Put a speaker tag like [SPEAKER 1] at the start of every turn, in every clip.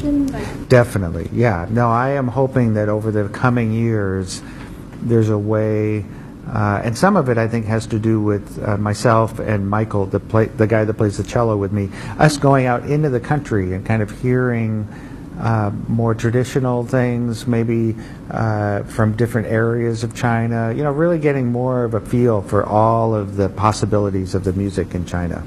[SPEAKER 1] direction?
[SPEAKER 2] Definitely, yeah. No, I am hoping that over the coming years, there's a way, and some of it I think has to do with myself and Michael, the guy that plays the cello with me, us going out into the country and kind of hearing more traditional things, maybe from different areas of China, really getting more of a feel for all of the possibilities of the music in China.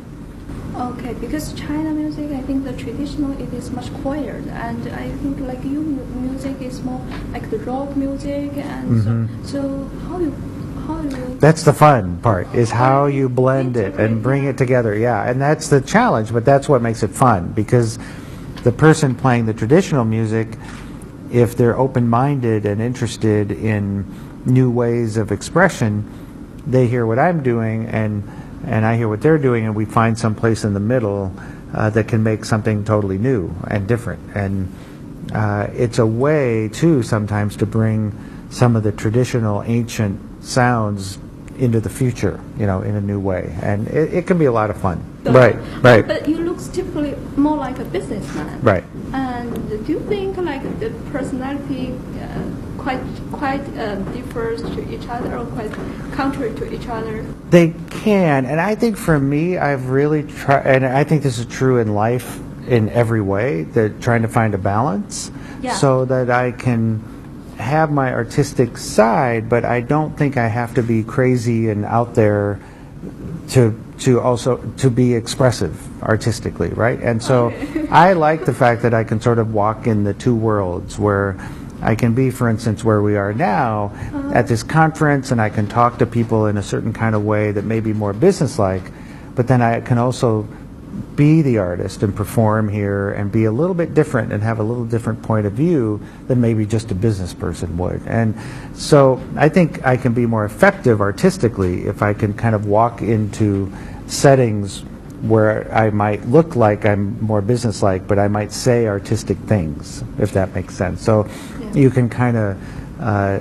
[SPEAKER 1] Okay, because China music, I think the traditional, it is much quieter, and I think like your music is more like the rock music, and so how you
[SPEAKER 2] That's the fun part, is how you blend it and bring it together. Yeah, and that's the challenge, but that's what makes it fun, because the person playing the traditional music, if they're open-minded and interested in new ways of expression, they hear what I'm doing and I hear what they're doing, and we find some place in the middle that can make something totally new and different. And it's a way, too, sometimes to bring some of the traditional ancient sounds into the future, in a new way. And it can be a lot of fun.
[SPEAKER 1] So,
[SPEAKER 2] right.
[SPEAKER 1] But you look typically more like a businessman.
[SPEAKER 2] Right.
[SPEAKER 1] And do you think like the personality quite differs to each other, or quite contrary to each other?
[SPEAKER 2] They can, and I think for me, I've really tried, and I think this is true in life in every way, that trying to find a balance, so that I can have my artistic side, but I don't think I have to be crazy and out there to also to be expressive artistically, right? And so I like the fact that I can sort of walk in the two worlds, where I can be, for instance, where we are now at this conference, and I can talk to people in a certain kind of way that may be more businesslike, but then I can also be the artist and perform here and be a little bit different and have a little different point of view than maybe just a business person would. And so I think I can be more effective artistically if I can kind of walk into settings where I might look like I'm more businesslike, but I might say artistic things, if that makes sense. So you can kind of,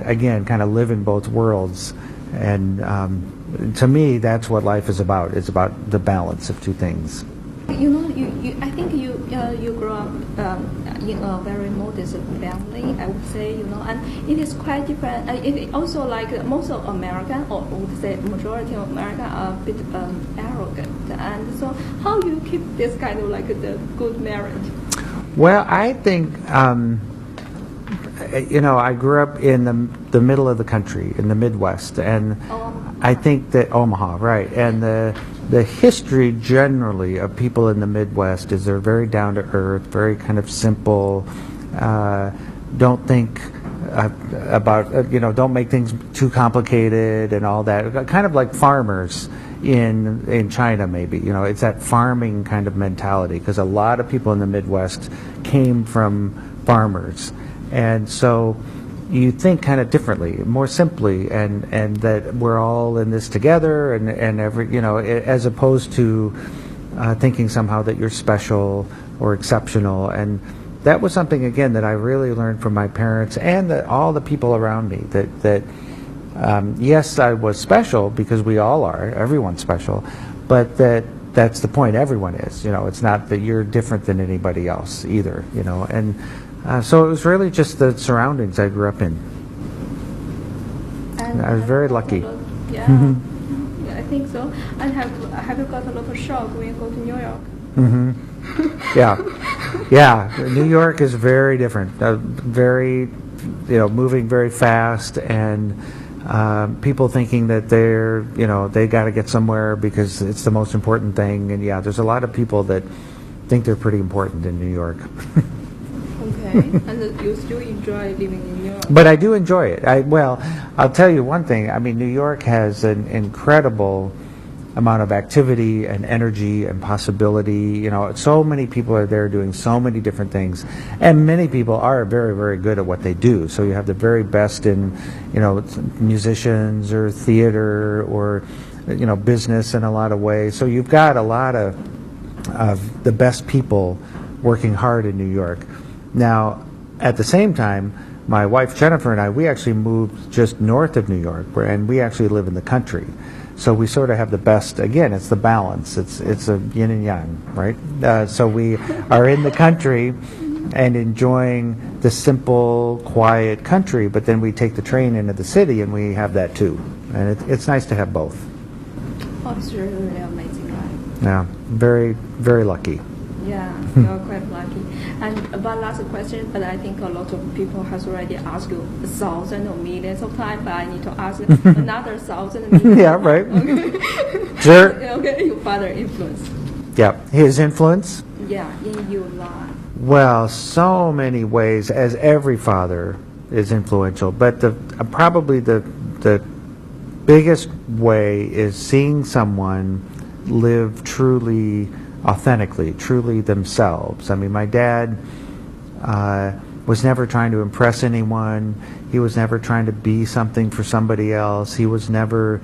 [SPEAKER 2] again, kind of live in both worlds. And to me, that's what life is about. It's about the balance of two things.
[SPEAKER 1] I think you grew up in a very modest family, I would say, and it is quite different. It also like most of America, or I would say majority of America, are a bit arrogant. And so how you keep this kind of like the good marriage?
[SPEAKER 2] Well, I think, I grew up in the middle of the country, in the Midwest, and I think that Omaha, right, and the history generally of people in the Midwest is they're very down to earth, very kind of simple, don't think about, don't make things too complicated and all that, kind of like farmers in China maybe, it's that farming kind of mentality, because a lot of people in the Midwest came from farmers, and so you think kind of differently, more simply, and that we're all in this together, and every, as opposed to thinking somehow that you're special or exceptional. And that was something, again, that I really learned from my parents and all the people around me, that yes, I was special, because we all are, everyone's special, but that's the point, everyone is, it's not that you're different than anybody else either, and so it was really just the surroundings I grew up in. And I was very lucky.
[SPEAKER 1] Yeah, I think so. And have you got a lot of shock when you go to New York?
[SPEAKER 2] Yeah. New York is very different. Very, moving very fast, and people thinking that they got to get somewhere because it's the most important thing. And there's a lot of people that think they're pretty important in New York.
[SPEAKER 1] Okay, and you still enjoy living in New York?
[SPEAKER 2] But I do enjoy it. I'll tell you one thing. I mean, New York has an incredible amount of activity and energy and possibility. So many people are there doing so many different things, and many people are very, very good at what they do. So you have the very best in, musicians or theater or, business in a lot of ways. So you've got a lot of the best people working hard in New York. Now, at the same time, my wife Jennifer and I, we actually moved just north of New York, and we actually live in the country. So we sort of have the best, again, it's the balance. It's a yin and yang, right? So we are in the country, and enjoying the simple, quiet country, but then we take the train into the city and we have that too. And it's nice to have both.
[SPEAKER 1] Oh, it's really, really amazing, right?
[SPEAKER 2] Yeah, very, very lucky.
[SPEAKER 1] Yeah, you're quite lucky. And one last question, but I think a lot of people has already asked you 1,000 or millions of times, but I need to ask another 1,000 millions.
[SPEAKER 2] Yeah, right.
[SPEAKER 1] Okay.
[SPEAKER 2] Sure.
[SPEAKER 1] Okay, your father influence.
[SPEAKER 2] Yeah, his influence?
[SPEAKER 1] Yeah, in your life.
[SPEAKER 2] Well, so many ways, as every father is influential, but probably the biggest way is seeing someone live truly authentically, truly themselves. I mean, my dad was never trying to impress anyone. He was never trying to be something for somebody else. He was never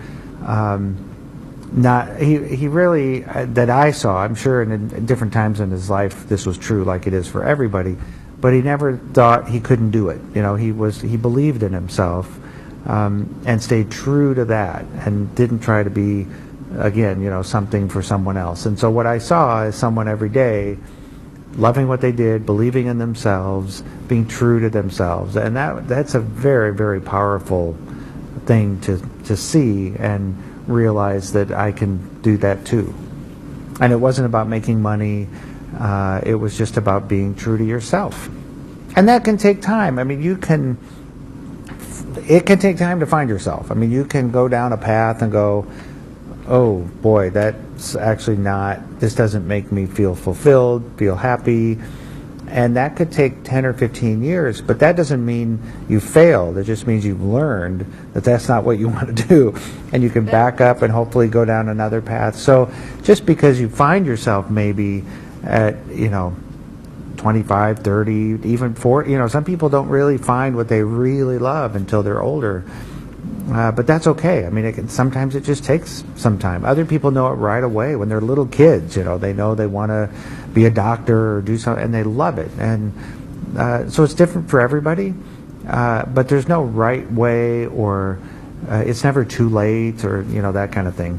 [SPEAKER 2] he really, that I saw, I'm sure in different times in his life this was true like it is for everybody, but he never thought he couldn't do it. You know, he believed in himself and stayed true to that and didn't try to be, again, you know, something for someone else. And so what I saw is someone every day loving what they did, believing in themselves, being true to themselves. And that's a very, very powerful thing to see and realize that I can do that too. And it wasn't about making money. It was just about being true to yourself. And that can take time. I mean, it can take time to find yourself. I mean, you can go down a path and go, oh boy, that's actually not, this doesn't make me feel fulfilled, feel happy. And that could take 10 or 15 years, but that doesn't mean you failed. It just means you've learned that that's not what you want to do. And you can back up and hopefully go down another path. So just because you find yourself maybe at, 25, 30, even 40, some people don't really find what they really love until they're older. But that's okay. I mean, sometimes it just takes some time. Other people know it right away when they're little kids. They know they want to be a doctor or do something, and they love it. And so it's different for everybody. But there's no right way, or it's never too late, or that kind of thing.